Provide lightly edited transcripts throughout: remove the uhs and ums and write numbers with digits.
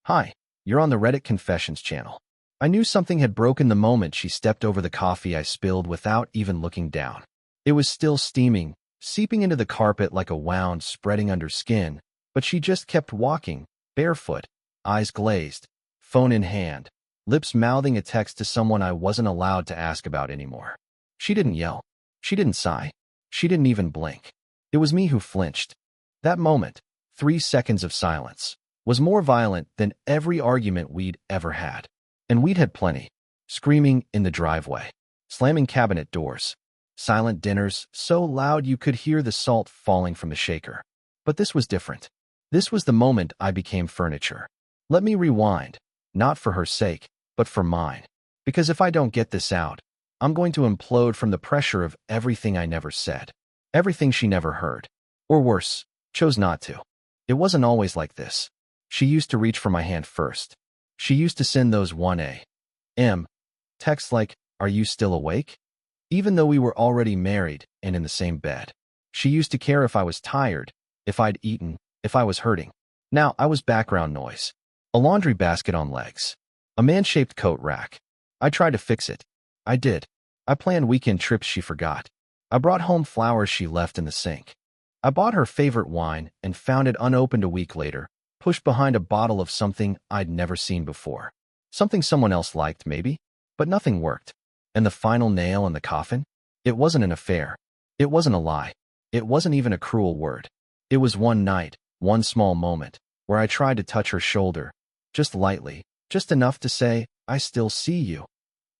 Hi, you're on the Reddit Confessions channel. I knew something had broken the moment she stepped over the coffee I spilled without even looking down. It was still steaming, seeping into the carpet like a wound spreading under skin, but she just kept walking, barefoot, eyes glazed, phone in hand, lips mouthing a text to someone I wasn't allowed to ask about anymore. She didn't yell. She didn't sigh. She didn't even blink. It was me who flinched. That moment, 3 seconds of silence, was more violent than every argument we'd ever had. And we'd had plenty. Screaming in the driveway, slamming cabinet doors, silent dinners so loud you could hear the salt falling from the shaker. But this was different. This was the moment I became furniture. Let me rewind, not for her sake, but for mine. Because if I don't get this out, I'm going to implode from the pressure of everything I never said. Everything she never heard. Or worse, chose not to. It wasn't always like this. She used to reach for my hand first. She used to send those 1 a.m. texts like, "Are you still awake?" Even though we were already married and in the same bed. She used to care if I was tired, if I'd eaten, if I was hurting. Now I was background noise. A laundry basket on legs. A man-shaped coat rack. I tried to fix it. I did. I planned weekend trips she forgot. I brought home flowers she left in the sink. I bought her favorite wine and found it unopened a week later, pushed behind a bottle of something I'd never seen before. Something someone else liked, maybe? But nothing worked. And the final nail in the coffin? It wasn't an affair. It wasn't a lie. It wasn't even a cruel word. It was one night, one small moment, where I tried to touch her shoulder, just lightly, just enough to say, "I still see you."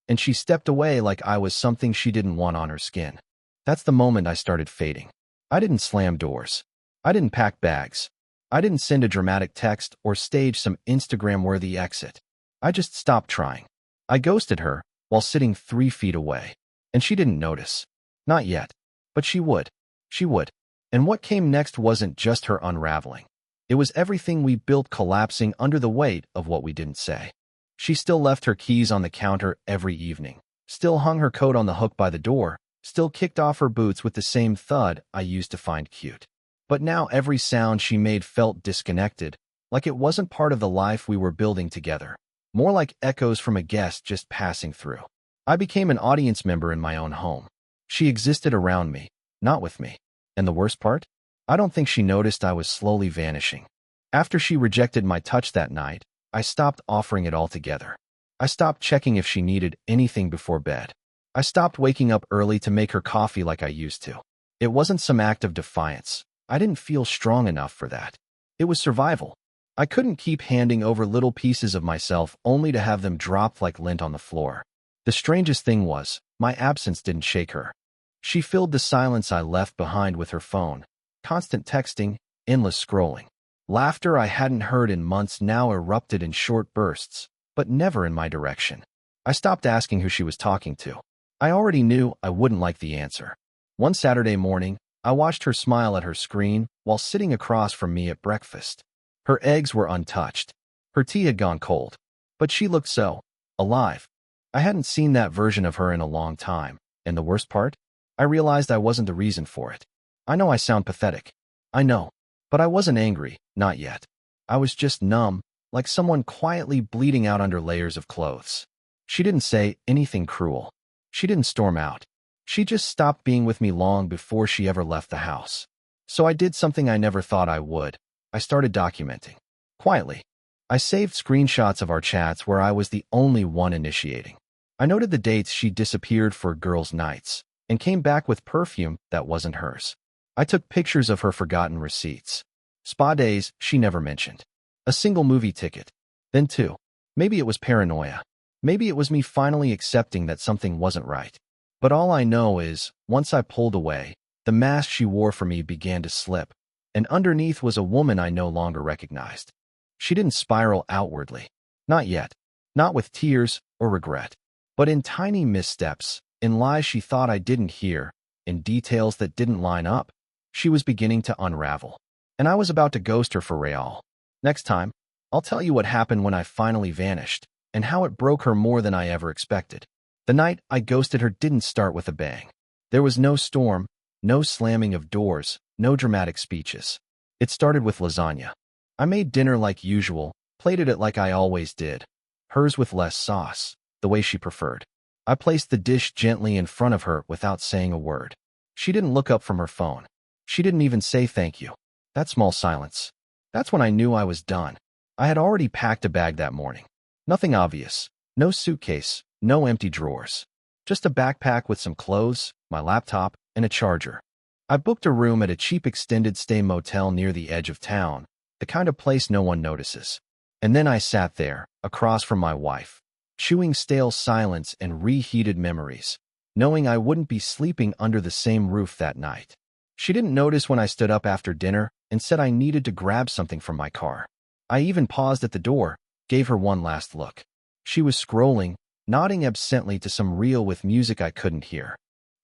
And she stepped away like I was something she didn't want on her skin. That's the moment I started fading. I didn't slam doors. I didn't pack bags. I didn't send a dramatic text or stage some Instagram-worthy exit. I just stopped trying. I ghosted her while sitting 3 feet away. And she didn't notice. Not yet. But she would. She would. And what came next wasn't just her unraveling. It was everything we built collapsing under the weight of what we didn't say. She still left her keys on the counter every evening, still hung her coat on the hook by the door, still kicked off her boots with the same thud I used to find cute. But now every sound she made felt disconnected, like it wasn't part of the life we were building together, more like echoes from a guest just passing through. I became an audience member in my own home. She existed around me, not with me. And the worst part? I don't think she noticed I was slowly vanishing. After she rejected my touch that night, I stopped offering it altogether. I stopped checking if she needed anything before bed. I stopped waking up early to make her coffee like I used to. It wasn't some act of defiance. I didn't feel strong enough for that. It was survival. I couldn't keep handing over little pieces of myself only to have them drop like lint on the floor. The strangest thing was, my absence didn't shake her. She filled the silence I left behind with her phone. Constant texting, endless scrolling. Laughter I hadn't heard in months now erupted in short bursts, but never in my direction. I stopped asking who she was talking to. I already knew I wouldn't like the answer. One Saturday morning, I watched her smile at her screen while sitting across from me at breakfast. Her eggs were untouched. Her tea had gone cold. But she looked so alive. I hadn't seen that version of her in a long time. And the worst part? I realized I wasn't the reason for it. I know I sound pathetic. I know. But I wasn't angry, not yet. I was just numb, like someone quietly bleeding out under layers of clothes. She didn't say anything cruel. She didn't storm out. She just stopped being with me long before she ever left the house. So I did something I never thought I would. I started documenting. Quietly. I saved screenshots of our chats where I was the only one initiating. I noted the dates she disappeared for girls' nights and came back with perfume that wasn't hers. I took pictures of her forgotten receipts. Spa days she never mentioned. A single movie ticket. Then 2. Maybe it was paranoia. Maybe it was me finally accepting that something wasn't right. But all I know is, once I pulled away, the mask she wore for me began to slip, and underneath was a woman I no longer recognized. She didn't spiral outwardly. Not yet. Not with tears or regret. But in tiny missteps, in lies she thought I didn't hear, in details that didn't line up, she was beginning to unravel. And I was about to ghost her for real. Next time, I'll tell you what happened when I finally vanished, and how it broke her more than I ever expected. The night I ghosted her didn't start with a bang. There was no storm, no slamming of doors, no dramatic speeches. It started with lasagna. I made dinner like usual, Plated it like I always did. Hers with less sauce, the way she preferred. I placed the dish gently in front of her without saying a word. She didn't look up from her phone. She didn't even say thank you. That small silence. That's when I knew I was done. I had already packed a bag that morning. Nothing obvious. No suitcase, no empty drawers. Just a backpack with some clothes, my laptop, and a charger. I booked a room at a cheap extended stay motel near the edge of town, the kind of place no one notices. And then I sat there, across from my wife, chewing stale silence and reheated memories, knowing I wouldn't be sleeping under the same roof that night. She didn't notice when I stood up after dinner and said I needed to grab something from my car. I even paused at the door, gave her one last look. She was scrolling, nodding absently to some reel with music I couldn't hear.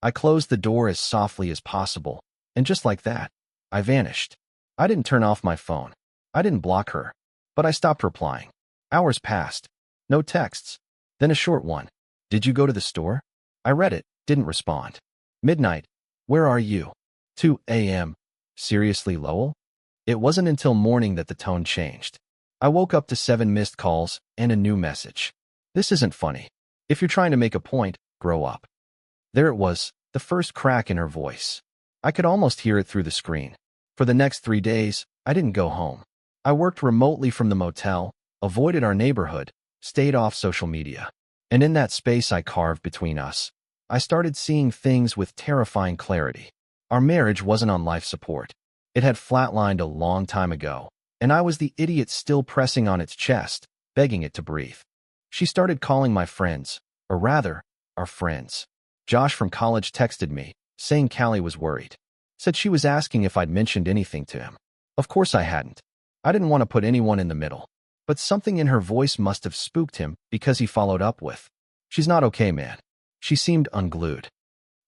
I closed the door as softly as possible, and just like that, I vanished. I didn't turn off my phone. I didn't block her, but I stopped replying. Hours passed. No texts. Then a short one. Did you go to the store? I read it, didn't respond. Midnight. Where are you? 2 a.m. Seriously, Lowell? It wasn't until morning that the tone changed. I woke up to 7 missed calls and a new message. This isn't funny. If you're trying to make a point, grow up. There it was, the first crack in her voice. I could almost hear it through the screen. For the next 3 days, I didn't go home. I worked remotely from the motel, avoided our neighborhood, stayed off social media. And in that space I carved between us, I started seeing things with terrifying clarity. Our marriage wasn't on life support. It had flatlined a long time ago, and I was the idiot still pressing on its chest, begging it to breathe. She started calling my friends, or rather, our friends. Josh from college texted me, saying Callie was worried. Said she was asking if I'd mentioned anything to him. Of course I hadn't. I didn't want to put anyone in the middle. But something in her voice must have spooked him because he followed up with, "She's not okay, man." She seemed unglued.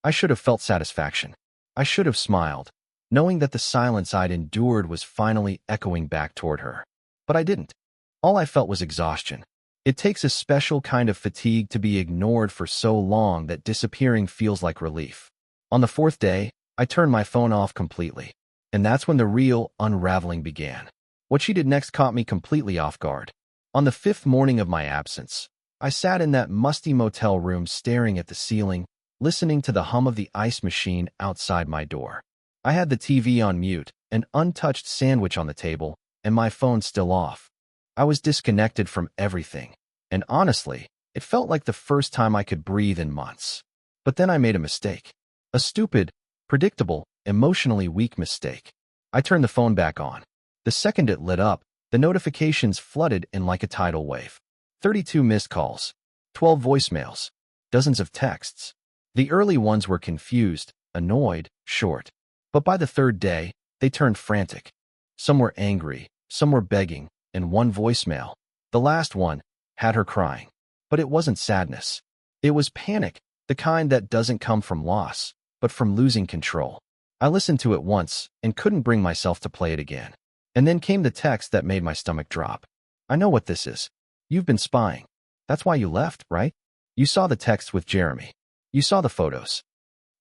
I should have felt satisfaction. I should have smiled, knowing that the silence I'd endured was finally echoing back toward her. But I didn't. All I felt was exhaustion. It takes a special kind of fatigue to be ignored for so long that disappearing feels like relief. On the 4th day, I turned my phone off completely. And that's when the real unraveling began. What she did next caught me completely off guard. On the 5th morning of my absence, I sat in that musty motel room staring at the ceiling, listening to the hum of the ice machine outside my door. I had the TV on mute, an untouched sandwich on the table, and my phone still off. I was disconnected from everything, and honestly, it felt like the first time I could breathe in months. But then I made a mistake. A stupid, predictable, emotionally weak mistake. I turned the phone back on. The second it lit up, the notifications flooded in like a tidal wave. 32 missed calls, 12 voicemails, dozens of texts. The early ones were confused, annoyed, short. But by the 3rd day, they turned frantic. Some were angry, some were begging, and one voicemail, the last one, had her crying. But it wasn't sadness. It was panic, the kind that doesn't come from loss, but from losing control. I listened to it once and couldn't bring myself to play it again. And then came the text that made my stomach drop. "I know what this is. You've been spying. That's why you left, right? You saw the text with Jeremy. You saw the photos."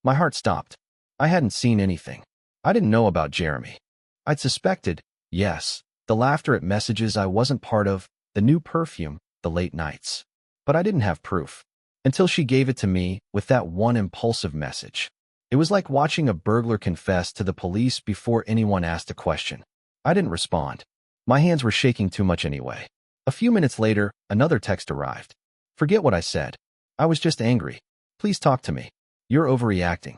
My heart stopped. I hadn't seen anything. I didn't know about Jeremy. I'd suspected, yes, the laughter at messages I wasn't part of, the new perfume, the late nights. But I didn't have proof. Until she gave it to me with that one impulsive message. It was like watching a burglar confess to the police before anyone asked a question. I didn't respond. My hands were shaking too much anyway. A few minutes later, another text arrived. "Forget what I said. I was just angry. Please talk to me. You're overreacting."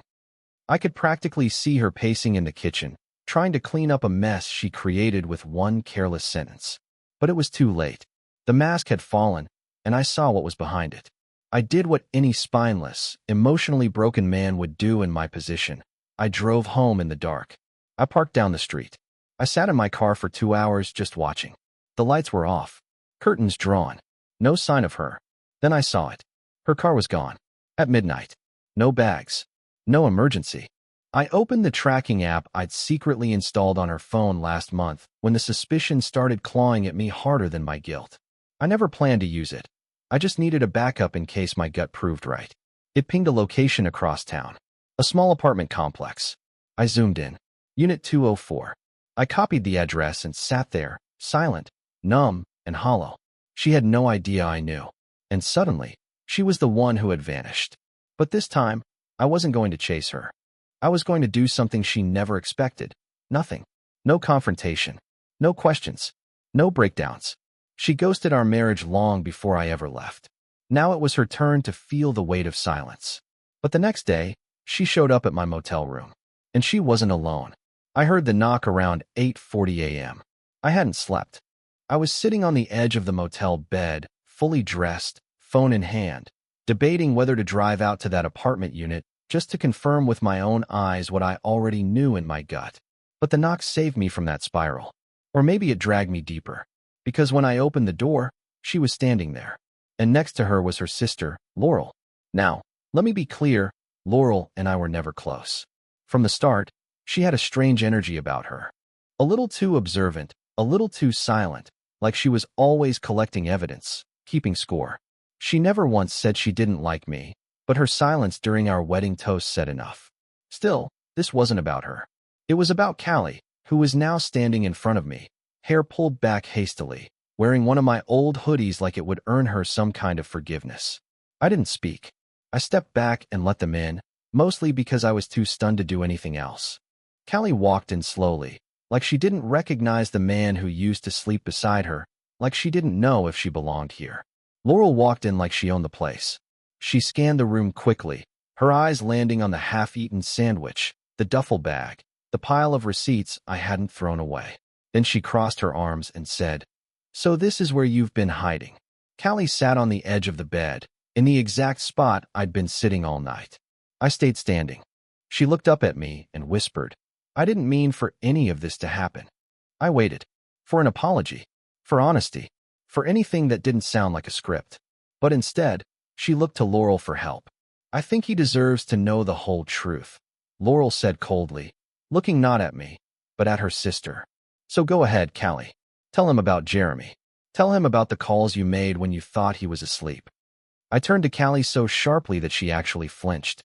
I could practically see her pacing in the kitchen, trying to clean up a mess she created with one careless sentence. But it was too late. The mask had fallen, and I saw what was behind it. I did what any spineless, emotionally broken man would do in my position. I drove home in the dark. I parked down the street. I sat in my car for 2 hours just watching. The lights were off. Curtains drawn. No sign of her. Then I saw it. Her car was gone. At midnight. No bags. No emergency. I opened the tracking app I'd secretly installed on her phone last month when the suspicion started clawing at me harder than my guilt. I never planned to use it. I just needed a backup in case my gut proved right. It pinged a location across town. A small apartment complex. I zoomed in. Unit 204. I copied the address and sat there, silent, numb, and hollow. She had no idea I knew. And suddenly, she was the one who had vanished. But this time, I wasn't going to chase her. I was going to do something she never expected. Nothing. No confrontation. No questions. No breakdowns. She ghosted our marriage long before I ever left. Now it was her turn to feel the weight of silence. But the next day, she showed up at my motel room. And she wasn't alone. I heard the knock around 8:40 a.m. I hadn't slept. I was sitting on the edge of the motel bed, fully dressed, phone in hand, debating whether to drive out to that apartment unit just to confirm with my own eyes what I already knew in my gut. But the knock saved me from that spiral. Or maybe it dragged me deeper. Because when I opened the door, she was standing there. And next to her was her sister, Laurel. Now, let me be clear, Laurel and I were never close. From the start, she had a strange energy about her. A little too observant, a little too silent, like she was always collecting evidence, keeping score. She never once said she didn't like me, but her silence during our wedding toast said enough. Still, this wasn't about her. It was about Callie, who was now standing in front of me, hair pulled back hastily, wearing one of my old hoodies like it would earn her some kind of forgiveness. I didn't speak. I stepped back and let them in, mostly because I was too stunned to do anything else. Callie walked in slowly, like she didn't recognize the man who used to sleep beside her, like she didn't know if she belonged here. Laurel walked in like she owned the place. She scanned the room quickly, her eyes landing on the half-eaten sandwich, the duffel bag, the pile of receipts I hadn't thrown away. Then she crossed her arms and said, "So this is where you've been hiding." Callie sat on the edge of the bed, in the exact spot I'd been sitting all night. I stayed standing. She looked up at me and whispered, "I didn't mean for any of this to happen." I waited. For an apology. For honesty. For anything that didn't sound like a script. But instead, she looked to Laurel for help. "I think he deserves to know the whole truth," Laurel said coldly, looking not at me, but at her sister. "So go ahead, Callie. Tell him about Jeremy. Tell him about the calls you made when you thought he was asleep." I turned to Callie so sharply that she actually flinched.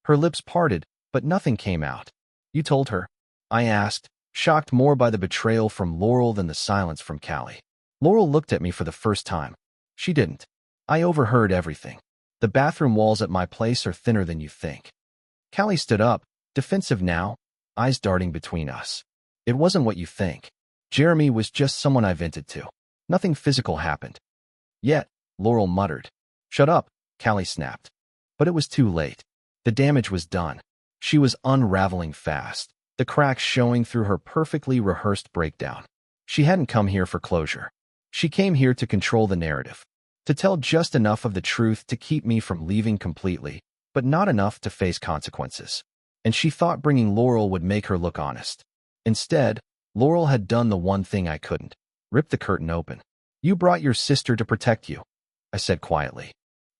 Her lips parted, but nothing came out. "You told her?" I asked, shocked more by the betrayal from Laurel than the silence from Callie. Laurel looked at me for the first time. She didn't. "I overheard everything. The bathroom walls at my place are thinner than you think." Callie stood up, defensive now, eyes darting between us. "It wasn't what you think. Jeremy was just someone I vented to. Nothing physical happened." "Yet," Laurel muttered. "Shut up," Callie snapped. But it was too late. The damage was done. She was unraveling fast, the cracks showing through her perfectly rehearsed breakdown. She hadn't come here for closure. She came here to control the narrative, to tell just enough of the truth to keep me from leaving completely, but not enough to face consequences. And she thought bringing Laurel would make her look honest. Instead, Laurel had done the one thing I couldn't: rip the curtain open. "You brought your sister to protect you," I said quietly.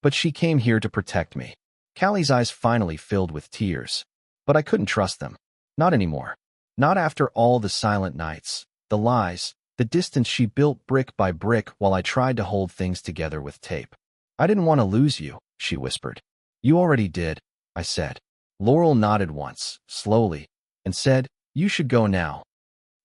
"But she came here to protect me." Callie's eyes finally filled with tears. But I couldn't trust them. Not anymore. Not after all the silent nights, the lies, the distance she built brick by brick while I tried to hold things together with tape. "I didn't want to lose you," she whispered. "You already did," I said. Laurel nodded once, slowly, and said, "You should go now."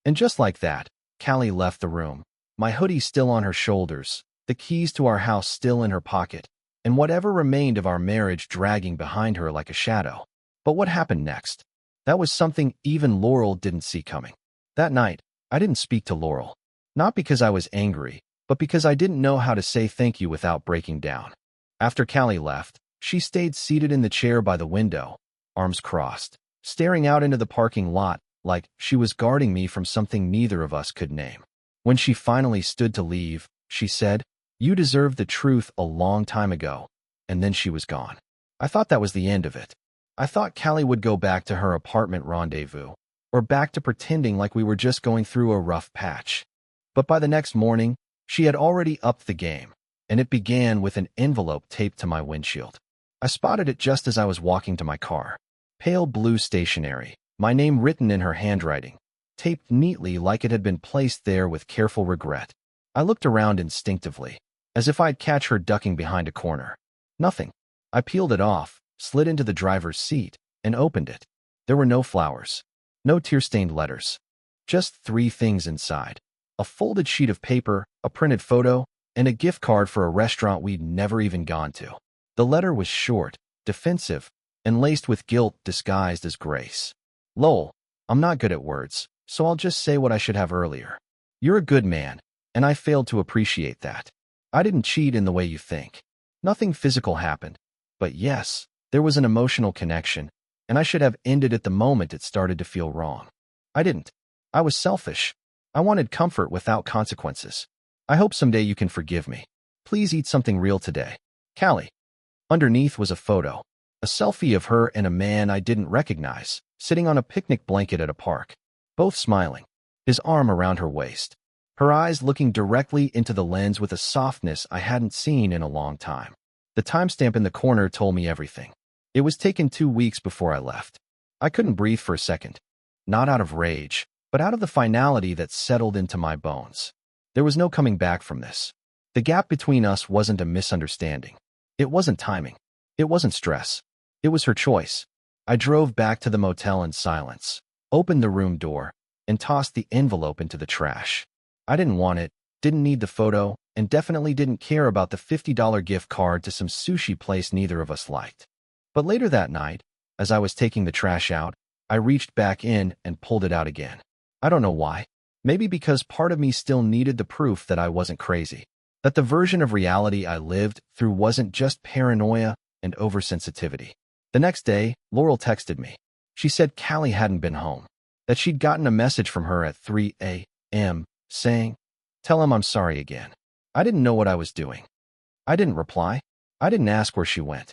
And just like that, Callie left the room, my hoodie still on her shoulders, the keys to our house still in her pocket, and whatever remained of our marriage dragging behind her like a shadow. But what happened next? That was something even Laurel didn't see coming. That night, I didn't speak to Laurel. Not because I was angry, but because I didn't know how to say thank you without breaking down. After Callie left, she stayed seated in the chair by the window, arms crossed, staring out into the parking lot like she was guarding me from something neither of us could name. When she finally stood to leave, she said, "You deserved the truth a long time ago," and then she was gone. I thought that was the end of it. I thought Callie would go back to her apartment rendezvous, or back to pretending like we were just going through a rough patch. But by the next morning, she had already upped the game, and it began with an envelope taped to my windshield. I spotted it just as I was walking to my car. Pale blue stationery, my name written in her handwriting, taped neatly like it had been placed there with careful regret. I looked around instinctively, as if I'd catch her ducking behind a corner. Nothing. I peeled it off, slid into the driver's seat, and opened it. There were no flowers. No tear-stained letters. Just three things inside. a folded sheet of paper, a printed photo, and a gift card for a restaurant we'd never even gone to. The letter was short, defensive, and laced with guilt disguised as grace. Lol, I'm not good at words, so I'll just say what I should have earlier. You're a good man, and I failed to appreciate that. I didn't cheat in the way you think. Nothing physical happened. But yes, there was an emotional connection, and I should have ended it the moment it started to feel wrong. I didn't. I was selfish. I wanted comfort without consequences. I hope someday you can forgive me. Please eat something real today. Callie. Underneath was a photo. A selfie of her and a man I didn't recognize, sitting on a picnic blanket at a park. Both smiling. His arm around her waist. Her eyes looking directly into the lens with a softness I hadn't seen in a long time. The timestamp in the corner told me everything. It was taken 2 weeks before I left. I couldn't breathe for a second. Not out of rage, but out of the finality that settled into my bones. There was no coming back from this. The gap between us wasn't a misunderstanding. It wasn't timing. It wasn't stress. It was her choice. I drove back to the motel in silence, opened the room door, and tossed the envelope into the trash. I didn't want it, didn't need the photo, and definitely didn't care about the $50 gift card to some sushi place neither of us liked. But later that night, as I was taking the trash out, I reached back in and pulled it out again. I don't know why. Maybe because part of me still needed the proof that I wasn't crazy. That the version of reality I lived through wasn't just paranoia and oversensitivity. The next day, Laurel texted me. She said Callie hadn't been home. That she'd gotten a message from her at 3 a.m. saying, "Tell him I'm sorry again." I didn't know what I was doing. I didn't reply. I didn't ask where she went.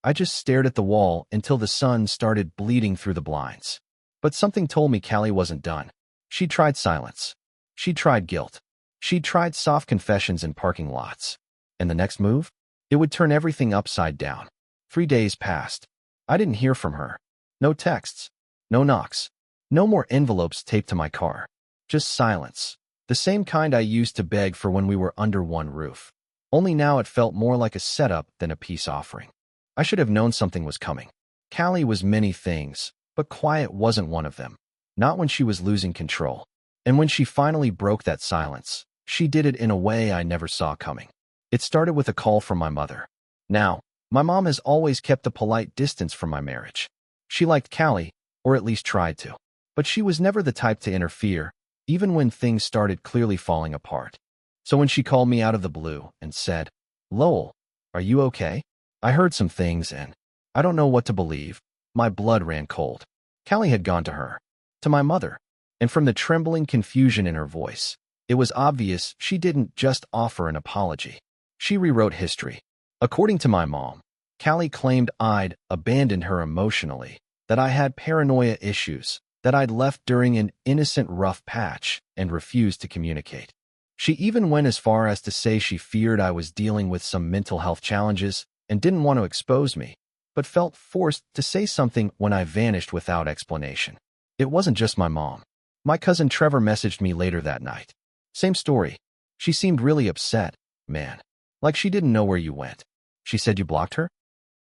I just stared at the wall until the sun started bleeding through the blinds. But something told me Callie wasn't done. She tried silence. She tried guilt. She tried soft confessions in parking lots. And the next move? It would turn everything upside down. 3 days passed. I didn't hear from her. No texts. No knocks. No more envelopes taped to my car. Just silence. The same kind I used to beg for when we were under one roof. Only now it felt more like a setup than a peace offering. I should have known something was coming. Callie was many things, but quiet wasn't one of them. Not when she was losing control. And when she finally broke that silence, she did it in a way I never saw coming. It started with a call from my mother. Now, my mom has always kept a polite distance from my marriage. She liked Callie, or at least tried to. But she was never the type to interfere, even when things started clearly falling apart. So when she called me out of the blue and said, "Lowell, are you okay?" I heard some things and I don't know what to believe. My blood ran cold. Callie had gone to her. To my mother. And from the trembling confusion in her voice, it was obvious she didn't just offer an apology. She rewrote history. According to my mom, Callie claimed I'd abandoned her emotionally, that I had paranoia issues, that I'd left during an innocent rough patch and refused to communicate. She even went as far as to say she feared I was dealing with some mental health challenges and didn't want to expose me, but felt forced to say something when I vanished without explanation. It wasn't just my mom. My cousin Trevor messaged me later that night. Same story. She seemed really upset, man. Like she didn't know where you went. She said you blocked her?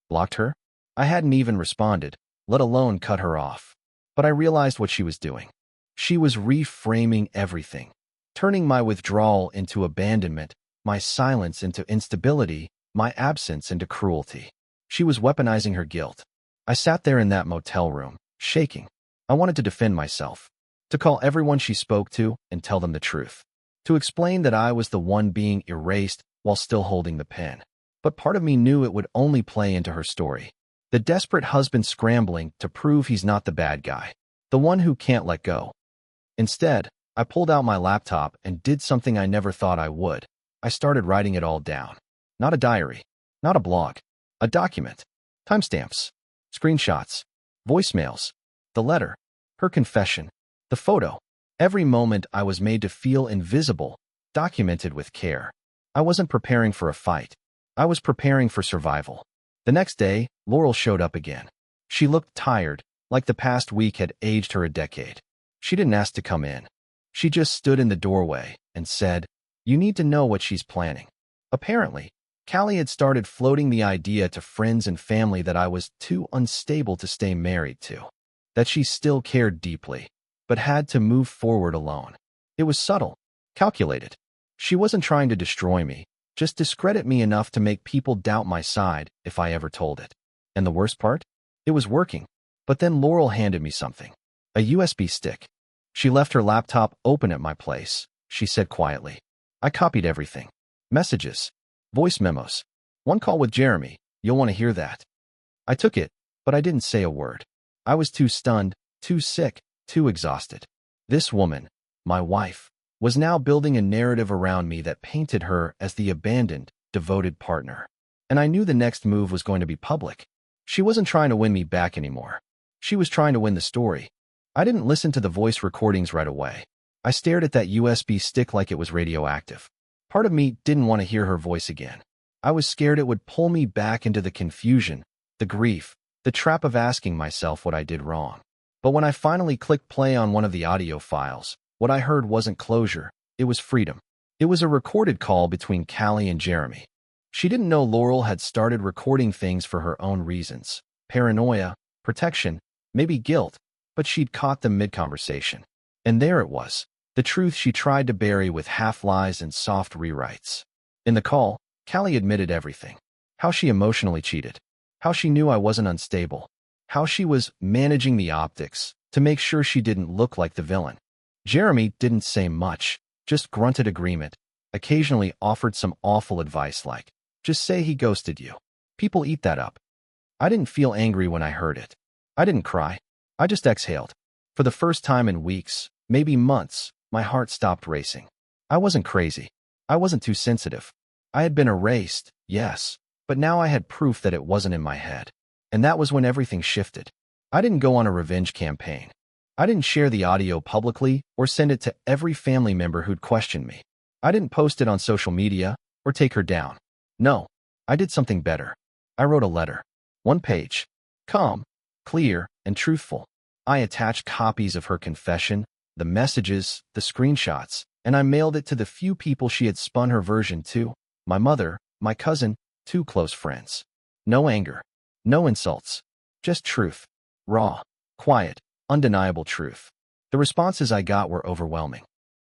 Blocked her? I hadn't even responded, let alone cut her off. But I realized what she was doing. She was reframing everything, turning my withdrawal into abandonment, my silence into instability, my absence into cruelty. She was weaponizing her guilt. I sat there in that motel room, shaking. I wanted to defend myself, to call everyone she spoke to and tell them the truth, to explain that I was the one being erased while still holding the pen. But part of me knew it would only play into her story. The desperate husband scrambling to prove he's not the bad guy, the one who can't let go. Instead, I pulled out my laptop and did something I never thought I would. I started writing it all down. Not a diary, not a blog, a document. Timestamps, screenshots, voicemails, the letter, her confession, the photo. Every moment I was made to feel invisible, documented with care. I wasn't preparing for a fight. I was preparing for survival. The next day, Laurel showed up again. She looked tired, like the past week had aged her a decade. She didn't ask to come in. She just stood in the doorway and said, "You need to know what she's planning." Apparently, Callie had started floating the idea to friends and family that I was too unstable to stay married to, that she still cared deeply, but had to move forward alone. It was subtle, Calculated. She wasn't trying to destroy me, just discredit me enough to make people doubt my side if I ever told it. And the worst part? It was working. But then Laurel handed me something. A USB stick. She left her laptop open at my place, she said quietly. I copied everything. Messages. Voice memos. One call with Jeremy. You'll want to hear that. I took it, but I didn't say a word. I was too stunned, too sick, too exhausted. This woman, my wife, was now building a narrative around me that painted her as the abandoned, devoted partner. And I knew the next move was going to be public. She wasn't trying to win me back anymore. She was trying to win the story. I didn't listen to the voice recordings right away. I stared at that USB stick like it was radioactive. Part of me didn't want to hear her voice again. I was scared it would pull me back into the confusion, the grief, the trap of asking myself what I did wrong. But when I finally clicked play on one of the audio files, what I heard wasn't closure, it was freedom. It was a recorded call between Callie and Jeremy. She didn't know Laurel had started recording things for her own reasons. Paranoia, protection, maybe guilt, but she'd caught them mid-conversation. And there it was, the truth she tried to bury with half-lies and soft rewrites. In the call, Callie admitted everything. How she emotionally cheated. How she knew I wasn't unstable. How she was managing the optics to make sure she didn't look like the villain. Jeremy didn't say much, just grunted agreement, occasionally offered some awful advice like, just say he ghosted you. People eat that up. I didn't feel angry when I heard it. I didn't cry. I just exhaled. For the first time in weeks, maybe months, my heart stopped racing. I wasn't crazy. I wasn't too sensitive. I had been erased, yes, but now I had proof that it wasn't in my head. And that was when everything shifted. I didn't go on a revenge campaign. I didn't share the audio publicly or send it to every family member who'd questioned me. I didn't post it on social media or take her down. No, I did something better. I wrote a letter. 1 page. Calm, clear, and truthful. I attached copies of her confession, the messages, the screenshots, and I mailed it to the few people she had spun her version to. My mother, my cousin, 2 close friends. No anger. No insults. Just truth. Raw, quiet, undeniable truth. The responses I got were overwhelming.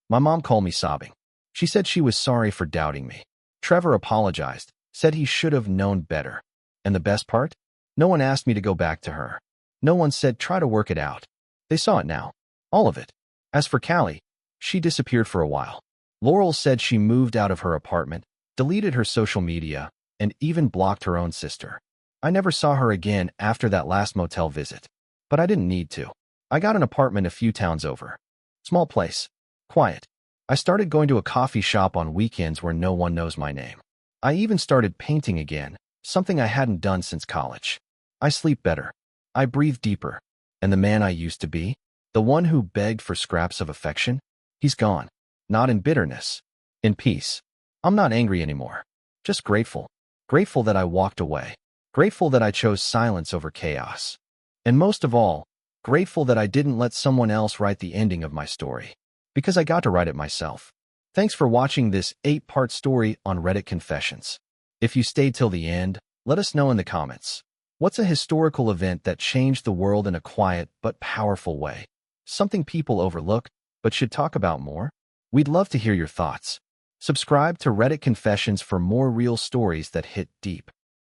My mom called me sobbing. She said she was sorry for doubting me. Trevor apologized, said he should have known better. And the best part? No one asked me to go back to her. No one said try to work it out. They saw it now. All of it. As for Callie, she disappeared for a while. Laurel said she moved out of her apartment, deleted her social media, and even blocked her own sister. I never saw her again after that last motel visit. But I didn't need to. I got an apartment a few towns over. Small place. Quiet. I started going to a coffee shop on weekends where no one knows my name. I even started painting again, something I hadn't done since college. I sleep better. I breathe deeper. And the man I used to be, the one who begged for scraps of affection, he's gone. Not in bitterness. In peace. I'm not angry anymore. Just grateful. Grateful that I walked away. Grateful that I chose silence over chaos. And most of all, grateful that I didn't let someone else write the ending of my story. Because I got to write it myself. Thanks for watching this 8-part story on Reddit Confessions. If you stayed till the end, let us know in the comments. What's a historical event that changed the world in a quiet but powerful way? Something people overlook, but should talk about more? We'd love to hear your thoughts. Subscribe to Reddit Confessions for more real stories that hit deep.